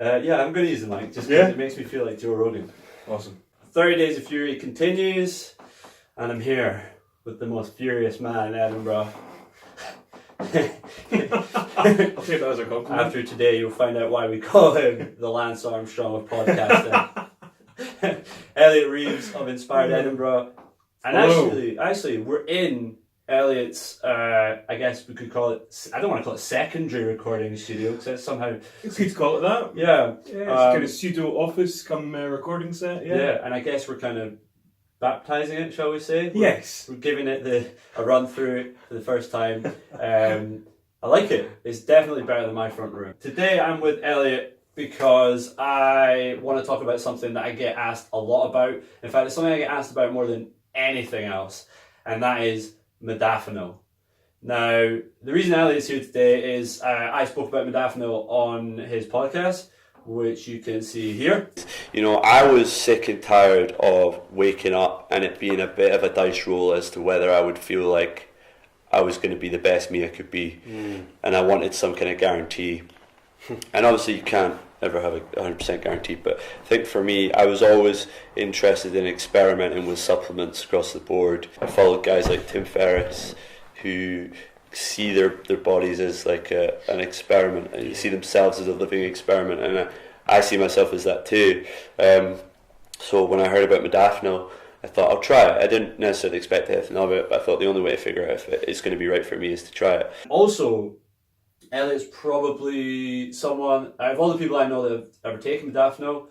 Yeah, I'm going to use the mic just because it makes me feel like Joe Rogan. Awesome. 30 Days of Fury continues, and I'm here with the most furious man in Edinburgh. I'll take that as a compliment. After today, you'll find out why we call him the Lance Armstrong of podcasting. Elliot Reeves of Inspired Edinburgh. And actually, we're in Elliot's, I guess we could call it, I don't want to call it secondary recording studio, because it's somehow... It's good to call it that. Yeah. It's kind of pseudo office come recording set. Yeah, and I guess we're kind of baptizing it, shall we say? Yes. We're giving it a run through for the first time. I like it. It's definitely better than my front room. Today I'm with Elliot because I want to talk about something that I get asked a lot about. In fact, it's something I get asked about more than anything else, and that is Modafinil. Now, the reason Elliot's here today is I spoke about Modafinil on his podcast, which you can see here. You know, I was sick and tired of waking up and it being a bit of a dice roll as to whether I would feel like I was going to be the best me I could be. And I wanted some kind of guarantee. And obviously you can't ever have a 100% guarantee, but I think for me, I was always interested in experimenting with supplements across the board. I followed guys like Tim Ferriss who see their bodies as like an experiment, and you see themselves as a living experiment, and I see myself as that too. So when I heard about Modafinil, I thought I'll try it. I didn't necessarily expect anything of it, but I thought the only way to figure out if it's going to be right for me is to try it. Also, Elliot's probably someone, out of all the people I know that have ever taken Modafinil,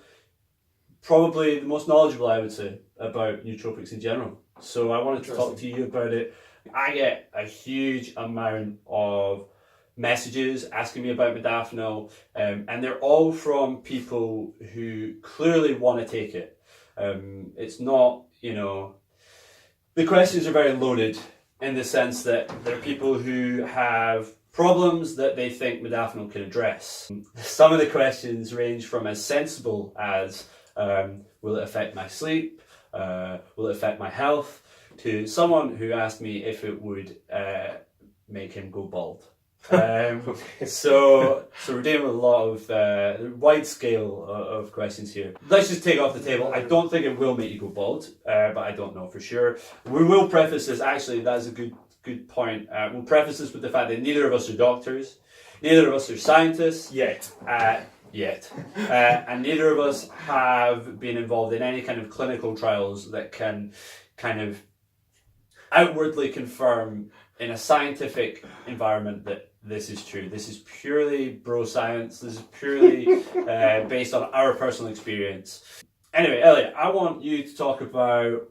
probably the most knowledgeable, I would say, about nootropics in general. So I wanted to talk to you about it. I get a huge amount of messages asking me about Modafinil, and they're all from people who clearly want to take it. It's not, the questions are very loaded in the sense that there are people who have problems that they think Modafinil can address. Some of the questions range from as sensible as, will it affect my sleep? Will it affect my health? To someone who asked me if it would make him go bald. So we're dealing with a lot of wide scale of questions here. Let's just take it off the table. I don't think it will make you go bald, but I don't know for sure. We will preface this, actually, that's a good point. We'll preface this with the fact that neither of us are doctors, neither of us are scientists. Yet. And neither of us have been involved in any kind of clinical trials that can kind of outwardly confirm in a scientific environment that this is true. This is purely bro science. This is purely based on our personal experience. Anyway, Elliot, I want you to talk about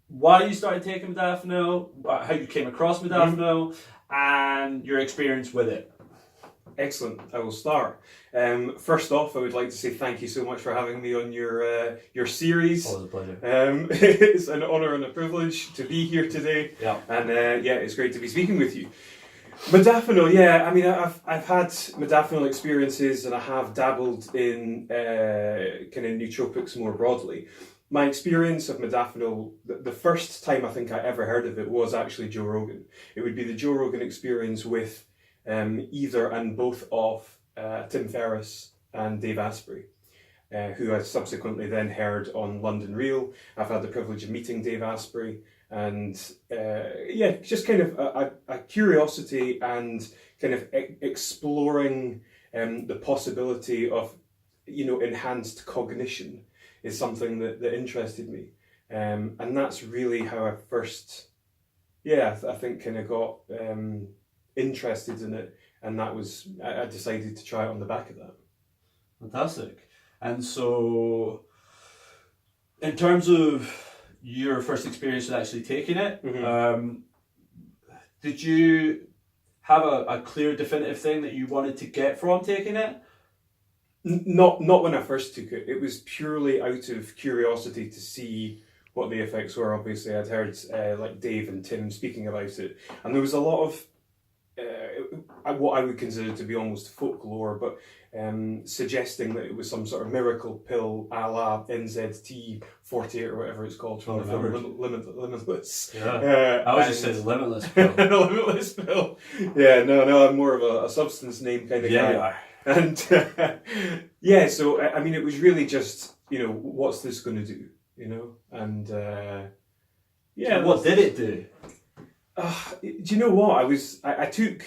why you started taking Modafinil, how you came across Modafinil, and your experience with it. Excellent. I will start. First off, I would like to say thank you so much for having me on your series. Always a pleasure. It's an honour and a privilege to be here today. Yeah. And it's great to be speaking with you. Modafinil, I mean, I've had Modafinil experiences, and I have dabbled in kind of nootropics more broadly. My experience of Modafinil, the first time I think I ever heard of it was actually Joe Rogan. It would be the Joe Rogan experience with either and both of Tim Ferriss and Dave Asprey, who I subsequently then heard on London Real. I've had the privilege of meeting Dave Asprey, and just kind of a curiosity and kind of exploring the possibility of enhanced cognition is something that interested me, and that's really how I first I think kind of got interested in it, and that was I decided to try it on the back of that. Fantastic. And so in terms of your first experience with actually taking it, did you have a clear definitive thing that you wanted to get from taking it? Not when I first took it. It was purely out of curiosity to see what the effects were. Obviously I'd heard like Dave and Tim speaking about it, and there was a lot of what I would consider to be almost folklore, but suggesting that it was some sort of miracle pill a la NZT 48 or whatever it's called from the film Limitless. Yeah. I always just said Limitless pill. The Limitless pill. Yeah, no, I'm more of a substance name kind of guy. And yeah, so I mean, it was really just, what's this going to do, and yeah. And what did it do? Do you know what I took?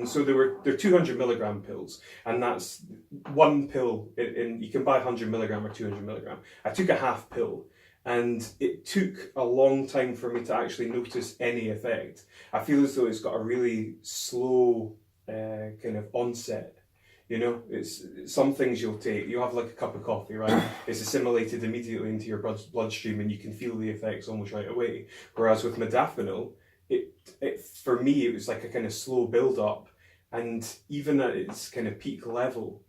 So they're 200 milligram pills, and that's one pill. You can buy 100 milligram or 200 milligram. I took a half pill, and it took a long time for me to actually notice any effect. I feel as though it's got a really slow kind of onset. It's some things you'll take. You have like a cup of coffee, right? It's assimilated immediately into your bloodstream, and you can feel the effects almost right away. Whereas with modafinil, it for me it was like a kind of slow build up, and even at its kind of peak level,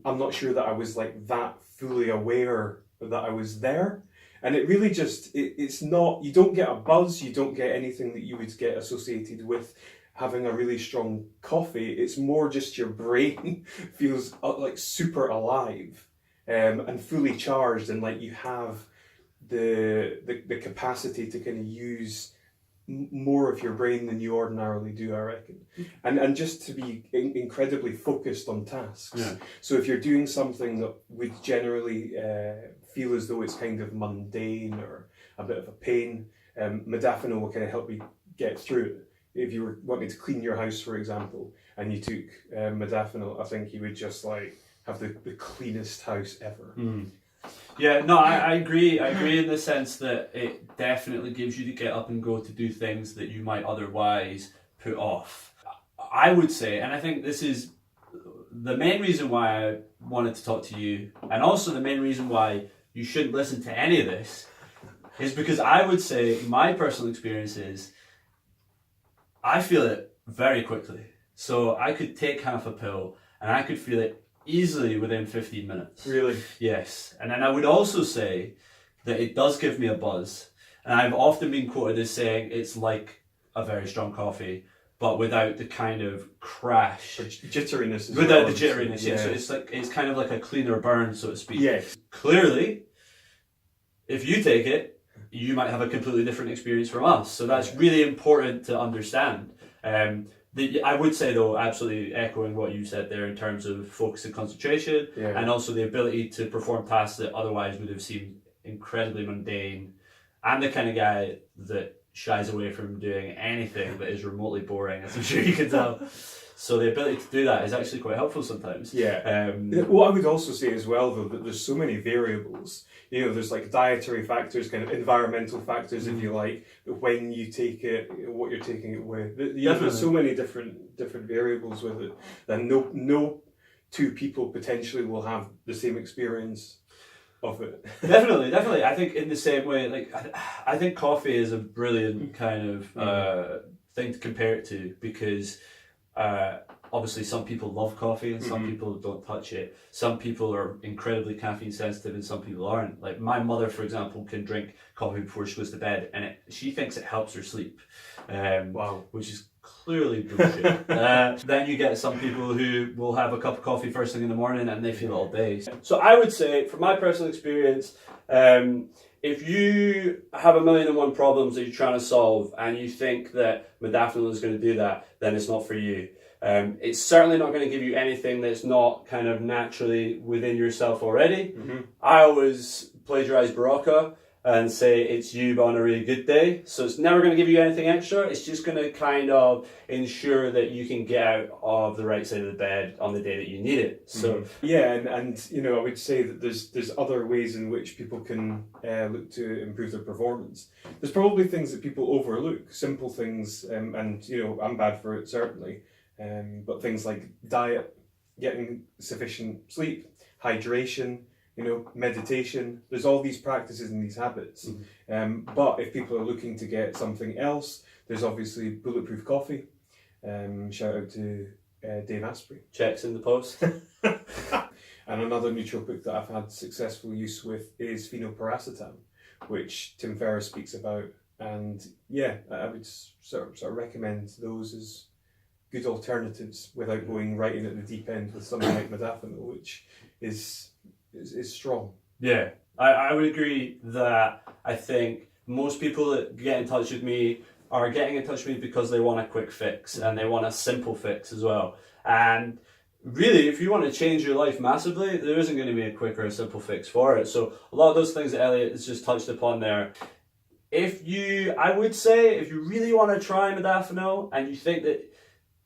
I'm not sure that I was like that fully aware that I was there. And it really just it's not, you don't get a buzz, you don't get anything that you would get associated with having a really strong coffee. It's more just your brain feels like super alive, and fully charged, and like you have the capacity to kind of use more of your brain than you ordinarily do, I reckon, and just to be incredibly focused on tasks. Yeah. So if you're doing something that would generally feel as though it's kind of mundane or a bit of a pain, modafinil will kind of help you get through it. If you were wanting to clean your house, for example, and you took modafinil, I think you would just like have the cleanest house ever. Yeah, no, I agree. I agree in the sense that it definitely gives you the get up and go to do things that you might otherwise put off. I would say, and I think this is the main reason why I wanted to talk to you, and also the main reason why you shouldn't listen to any of this, is because I would say my personal experience is I feel it very quickly. So I could take half a pill and I could feel it easily within 15 minutes. Really? Yes. And then I would also say that it does give me a buzz. And I've often been quoted as saying it's like a very strong coffee, but without the kind of crash. Jitteriness. Without the jitteriness, yeah. So it's kind of like a cleaner burn, so to speak. Yes. Clearly, if you take it, you might have a completely different experience from us. So that's really important to understand. I would say, though, absolutely echoing what you said there in terms of focus and concentration, and also the ability to perform tasks that otherwise would have seemed incredibly mundane. I'm the kind of guy that shies away from doing anything that is remotely boring, as I'm sure you can tell. So the ability to do that is actually quite helpful sometimes. Yeah. What I would also say as well, though, that there's so many variables. There's like dietary factors, kind of environmental factors, if you like, when you take it, what you're taking it with. There's so many different variables with it that no two people potentially will have the same experience of it. Definitely. I think in the same way, like I think coffee is a brilliant kind of thing to compare it to, because obviously some people love coffee and some people don't touch it. Some people are incredibly caffeine sensitive and some people aren't. Like my mother, for example, can drink coffee before she goes to bed, and she thinks it helps her sleep. Wow. Which is clearly bullshit. Then you get some people who will have a cup of coffee first thing in the morning and they feel it all day. So I would say, from my personal experience, if you have 1,000,001 problems that you're trying to solve and you think that modafinil is going to do that, then it's not for you. It's certainly not going to give you anything that's not kind of naturally within yourself already. I always plagiarize Barocca and say it's you but on a really good day. So it's never going to give you anything extra. It's just going to kind of ensure that you can get out of the right side of the bed on the day that you need it. So yeah, and I would say that there's other ways in which people can look to improve their performance. There's probably things that people overlook, simple things, and I'm bad for it certainly. But things like diet, getting sufficient sleep, hydration, meditation. There's all these practices and these habits. But if people are looking to get something else, there's obviously Bulletproof Coffee. Shout out to Dave Asprey. Checks in the post. And another nootropic that I've had successful use with is phenylpiracetam, which Tim Ferriss speaks about. And yeah, I would sort of recommend those as good alternatives without going right in at the deep end with something like modafinil, which is strong. Yeah, I would agree that I think most people that get in touch with me are getting in touch with me because they want a quick fix and they want a simple fix as well. And really, if you want to change your life massively, there isn't going to be a quick or a simple fix for it. So a lot of those things that Elliot has just touched upon there. I would say, if you really want to try modafinil and you think that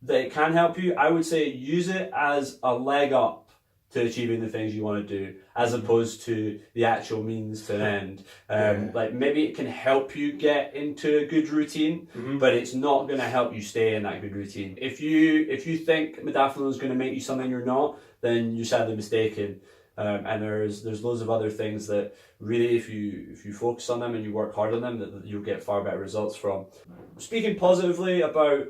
it can help you, I would say use it as a leg up to achieving the things you want to do, as opposed to the actual means to an end. Like maybe it can help you get into a good routine, but it's not going to help you stay in that good routine. If you think modafinil is going to make you something you're not, then you're sadly mistaken. And there's loads of other things that really, if you focus on them and you work hard on them, that you'll get far better results from. Speaking positively about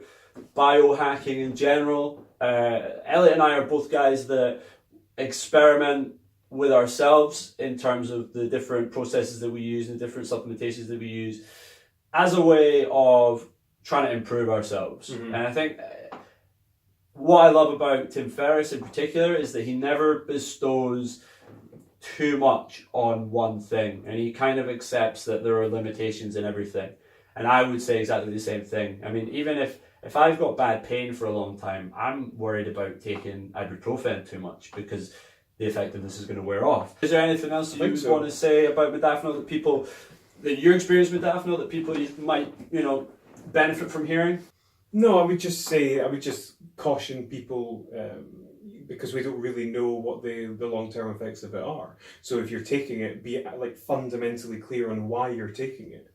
biohacking in general, Elliot and I are both guys that experiment with ourselves in terms of the different processes that we use and the different supplementations that we use as a way of trying to improve ourselves. And I think what I love about Tim Ferriss in particular is that he never bestows too much on one thing, and he kind of accepts that there are limitations in everything. And I would say exactly the same thing. I mean, even if I've got bad pain for a long time, I'm worried about taking ibuprofen too much because the effectiveness is going to wear off. Is there anything else you want to say about modafinil that your experience with modafinil that people might, benefit from hearing? No, I would just caution people because we don't really know what the long-term effects of it are. So if you're taking it, be fundamentally clear on why you're taking it.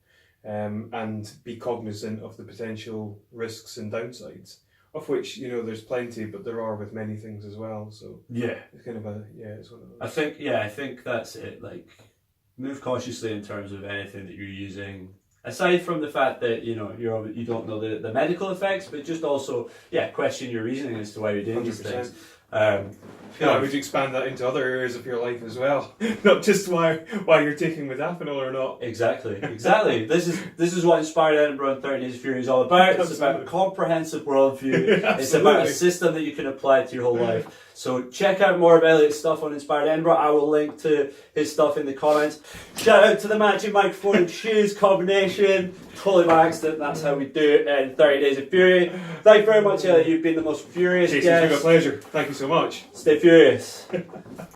And be cognizant of the potential risks and downsides, of which there's plenty, but there are with many things as well. So it's kind of it's one of those. I think that's it. Like, move cautiously in terms of anything that you're using. Aside from the fact that you don't know the medical effects, but just also question your reasoning as to why you're doing 100%. These things. I would expand that into other areas of your life as well, not just why you're taking modafinil or not. Exactly. This is what Inspired Edinburgh and 30 Days of Fury is all about. It's about a comprehensive worldview. It's about a system that you can apply to your whole life. So check out more of Elliot's stuff on Inspired Edinburgh. I will link to his stuff in the comments. Shout out to the matching microphone and shoes combination. Totally by accident. That's how we do it in 30 Days of Fury. Thank you very much, Elliot. You've been the most furious Jason, guest. it's been a pleasure. Thank you so much. Stay furious.